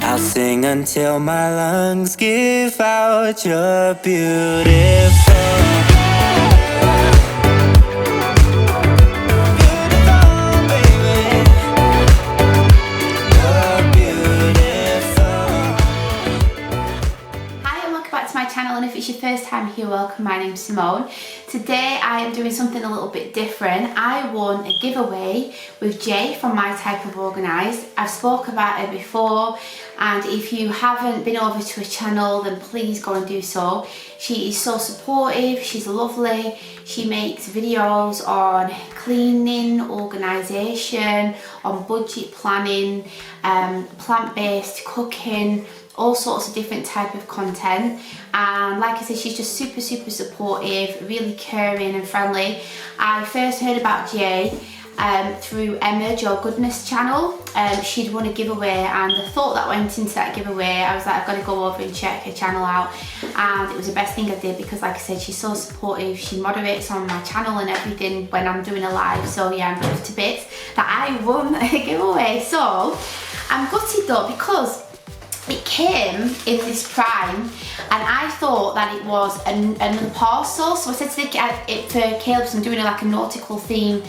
I'll sing until my lungs give out. You're beautiful. My channel, and if it's your first time here, welcome. My name's Simone. Today I am doing something a little bit different. I won a giveaway with Jay from My Type of Organised. I've spoke about it before, and if you haven't been over to her channel, then please go and do so. She is so supportive, she's lovely. She makes videos on cleaning, organisation, on budget planning, plant-based cooking, all sorts of different type of content. And like I said, she's just super supportive, really caring and friendly. I first heard about Jay through Emma Joe Goodness channel. She'd won a giveaway, and the thought that went into that giveaway, I was like, I've got to go over and check her channel out. And it was the best thing I did, because like I said, she's so supportive. She moderates on my channel and everything when I'm doing a live. So yeah, I'm chuffed to bits that I won a giveaway. So I'm gutted though, because it came in this prime, and I thought that it was another parcel. So I said to for Caleb's, I'm doing like a nautical theme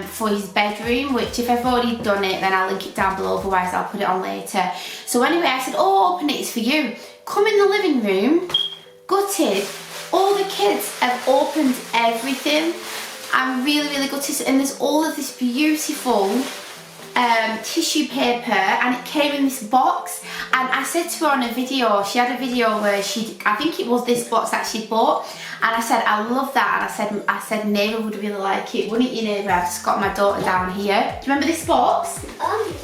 for his bedroom, which if I've already done it, then I'll link it down below, otherwise I'll put it on later. So anyway, I said, oh, open it, it's for you. Come in the living room, gutted. All the kids have opened everything. I'm really gutted, and there's all of this beautiful tissue paper, and it came in this box. And I said to her on a video, she had a video where I think it was this box that she bought, and I said, I love that, and I said Neighbour would really like it, wouldn't you, Neighbour? I've just got my daughter down here. Do you remember this box?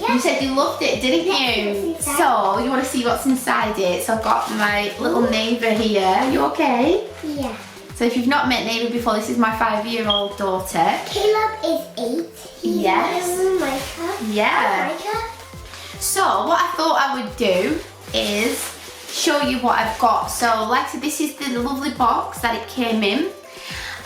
Yeah. You said you loved it, didn't you? So you want to see what's inside it? So I've got my little Neighbour here. Are you okay? Yeah. So if you've not met Neighbour before, this is my 5-year-old daughter. Caleb is 8. Yes. Yeah. So what I thought I would do is show you what I've got. So like I said, this is the lovely box that it came in,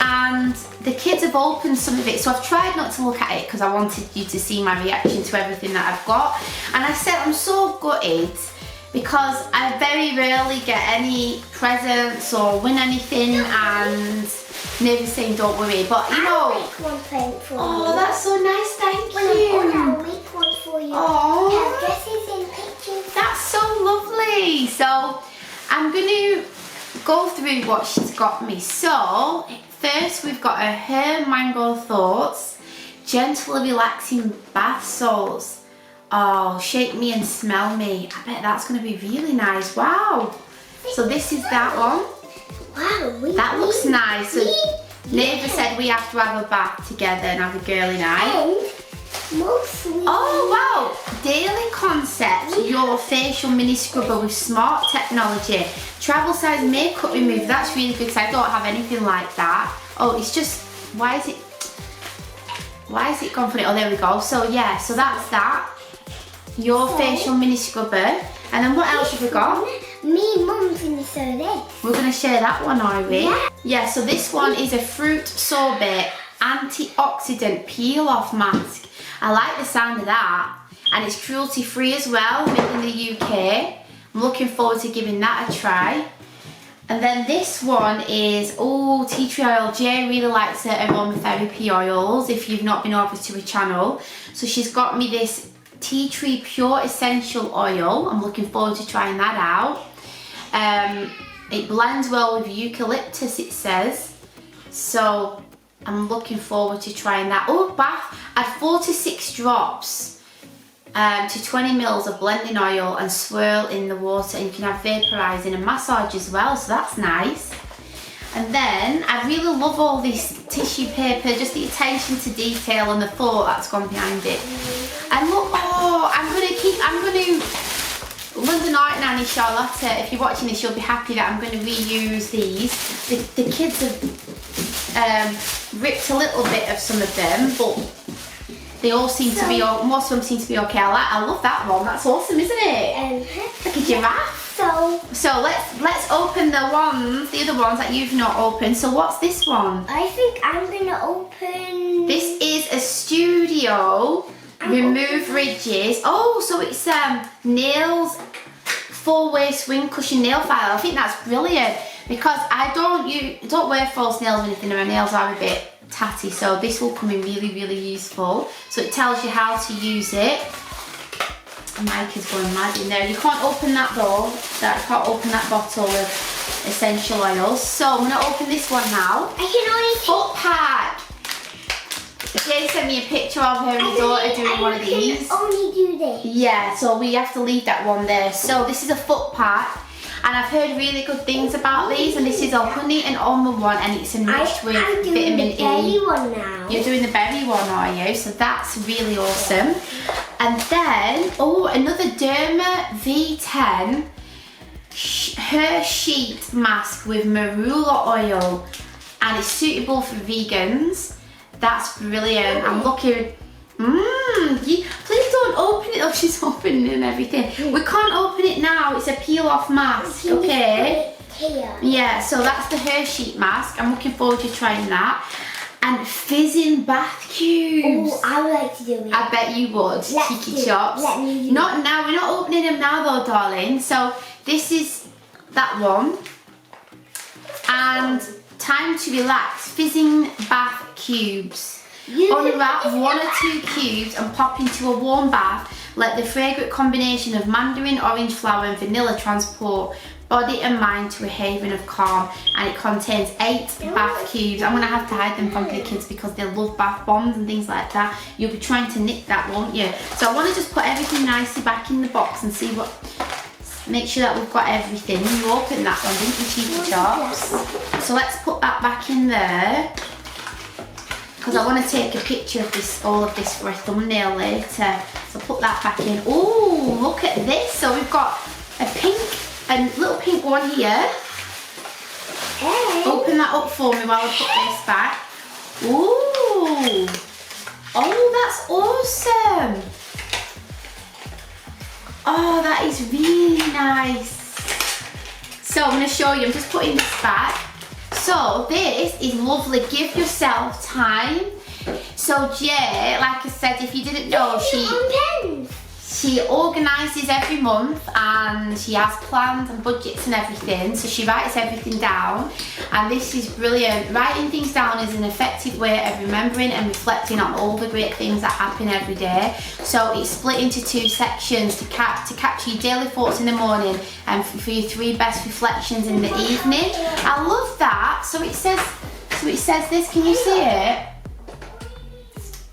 and the kids have opened some of it. So I've tried not to look at it because I wanted you to see my reaction to everything that I've got. And I said I'm so gutted, because I very rarely get any presents or win anything, and never saying don't worry, but you know. I'll make one present for you. Oh, that's so nice, thank you. I'll make one for you. Oh, dresses and pictures. That's so lovely. So I'm going to go through what she's got me. So first we've got her Hair Mango Thoughts Gentle Relaxing Bath Salts. Oh, shake me and smell me. I bet that's going to be really nice. Wow. So this is that one. Wow. That looks nice. So Neighbour said we have to have a bath together and have a girly night. And mostly. Oh wow. Daily Concept, your facial mini scrubber with smart technology. Travel size makeup remover. That's really good, because I don't have anything like that. Oh, it's just, why is it gone for it? Oh, there we go. So yeah, so that's that. Your facial mini scrubber. And then what else have we got? Me and Mum's gonna share this. We're gonna share that one, are we? Yeah. Yeah, so this one is a fruit sorbet antioxidant peel off mask. I like the sound of that. And it's cruelty free as well, made in the UK. I'm looking forward to giving that a try. And then this one is, oh, tea tree oil. Jay really likes her aromatherapy oils, if you've not been over to her channel. So she's got me this tea tree pure essential oil. I'm looking forward to trying that out. It blends well with eucalyptus, it says, so I'm looking forward to trying that. Oh, bath, add 4 to 6 drops to 20 mils of blending oil and swirl in the water, and you can have vaporizing and massage as well, so that's nice. And then I really love all this tissue paper, just the attention to detail and the thought that's gone behind it. And look, oh, I'm gonna London Art Nanny Charlotte, if you're watching this, you'll be happy that I'm going to reuse these. The kids have ripped a little bit of some of them, but they all seem to be, most of them seem to be okay. I love that one, that's awesome, isn't it? Like a giraffe. So let's open the other ones that you've not opened. So what's this one? I think I'm gonna open. This is a studio remove ridges. Oh, so it's nails, 4-way swing cushion nail file. I think that's brilliant because I don't wear false nails or anything, and my nails are a bit tatty, so this will come in really, really useful. So it tells you how to use it. Mike is going mad in there. You can't open that though. You can't open that bottle of essential oils. So I'm going to open this one now. I can only foot pad. Jay sent me a picture of her and her daughter doing one of these. Only do this. Yeah, so we have to leave that one there. So this is a foot pad, and I've heard really good things about these. And this is a honey and almond one, and it's enriched with vitamin E. I'm doing the berry one now. You're doing the berry one, are you? So that's really awesome. And then, oh, another Derma V10 hair sheet mask with marula oil, and it's suitable for vegans. That's brilliant. I'm looking. Please don't open it. Oh, she's opening and everything. We can't open it now. It's a peel-off mask. Okay. Yeah. So that's the hair sheet mask. I'm looking forward to trying that. And fizzing bath cubes. Oh, I would like to do it. I bet you would. Cheeky chops. Not now. We're not opening them now, though, darling. So this is that one. And time to relax. Fizzing bath cubes. Unwrap 1 or 2 cubes and pop into a warm bath. Let the fragrant combination of mandarin, orange flower and vanilla transport body and mind to a haven of calm. And it contains 8 bath cubes. I'm going to have to hide them from the kids because they love bath bombs and things like that. You'll be trying to nick that, won't you? So I want to just put everything nicely back in the box and see what... Make sure that we've got everything. You opened that one, didn't you, cheeky chops? So let's put that back in there, because I want to take a picture of this, all of this for a thumbnail later. So put that back in. Oh, look at this. So we've got a little pink one here. Hey. Open that up for me while I put this back. Ooh. Oh, that's awesome. Oh, that is really nice. So I'm going to show you. I'm just putting this back. So this is lovely. Give yourself time. So Jay, like I said, if you didn't know, she organises every month, and she has plans and budgets and everything. So she writes everything down, and this is brilliant. Writing things down is an effective way of remembering and reflecting on all the great things that happen every day. So it's split into 2 sections to capture your daily thoughts in the morning and for your 3 best reflections in the evening. I love that. So it says this. Can you see it?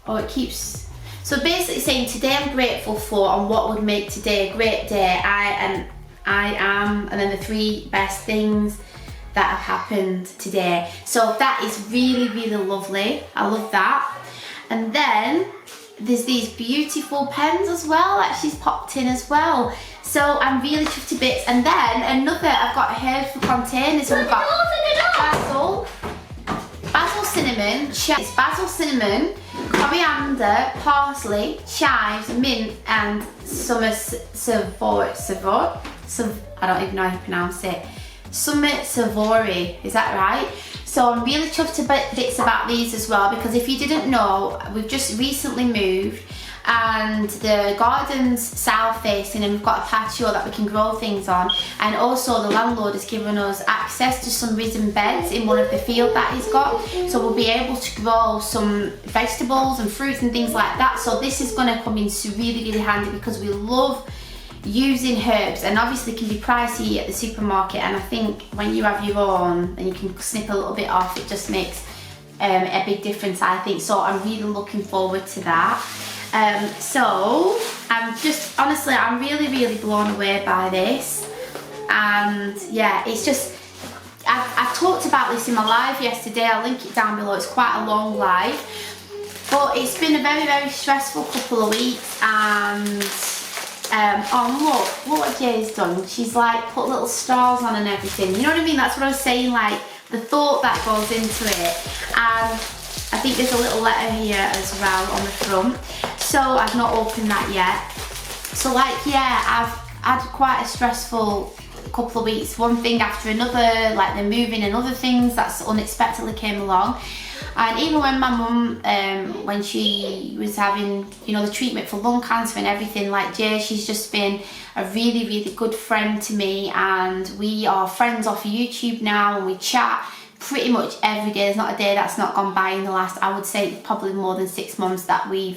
Oh, it keeps. So basically saying, today I'm grateful for, and what would make today a great day. I am, and then the 3 best things that have happened today. So that is really, really lovely. I love that. And then there's these beautiful pens as well that she's popped in as well. So I'm really chuffed to bits. And then another, I've got here for containers. So we've got basil cinnamon, it's basil cinnamon, coriander, parsley, chives, mint, and summer savory. I don't even know how to pronounce it. Summer savory, is that right? So I'm really chuffed to bits about these as well, because if you didn't know, we've just recently moved, and the garden's south facing, and we've got a patio that we can grow things on, and also the landlord has given us access to some risen beds in one of the field that he's got, so we'll be able to grow some vegetables and fruits and things like that. So this is going to come in really, really handy, because we love using herbs, and obviously it can be pricey at the supermarket, and I think when you have your own and you can snip a little bit off, it just makes a big difference, I think. So I'm really looking forward to that. So I'm just, honestly, I'm really, really blown away by this. And yeah, it's just, I talked about this in my live yesterday. I'll link it down below. It's quite a long live, but it's been a very, very stressful couple of weeks. And oh look what Jay's done. She's like put little stars on and everything. You know what I mean? That's what I was saying, like the thought that goes into it. And I think there's a little letter here as well on the front. So I've not opened that yet. So like, yeah, I've had quite a stressful couple of weeks, one thing after another, like the moving and other things that's unexpectedly came along. And even when my mum, when she was having, you know, the treatment for lung cancer and everything, like Jay, she's just been a really, really good friend to me, and we are friends off YouTube now, and we chat pretty much every day. There's not a day that's not gone by in the last, I would say, probably more than 6 months that we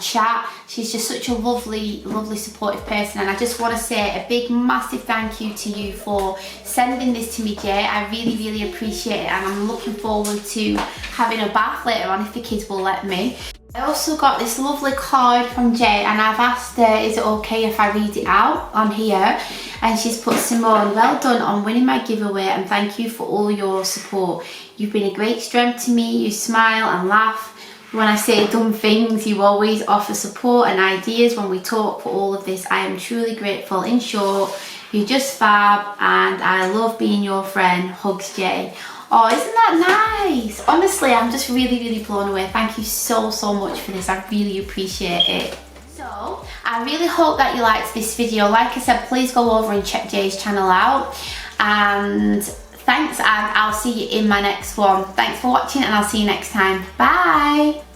chat. She's just such a lovely, lovely supportive person, and I just want to say a big massive thank you to you for sending this to me, Jay. I really, really appreciate it, and I'm looking forward to having a bath later on if the kids will let me. I also got this lovely card from Jay, and I've asked her, is it okay if I read it out on here? And she's put, Simone, well done on winning my giveaway, and thank you for all your support. You've been a great strength to me. You smile and laugh when I say dumb things. You always offer support and ideas when we talk. For all of this, I am truly grateful. In short, you're just fab, and I love being your friend. Hugs, Jay. Oh, isn't that nice? Honestly, I'm just really, really blown away. Thank you so, so much for this. I really appreciate it. So, I really hope that you liked this video. Like I said, please go over and check Jay's channel out. And thanks, and I'll see you in my next one. Thanks for watching, and I'll see you next time. Bye!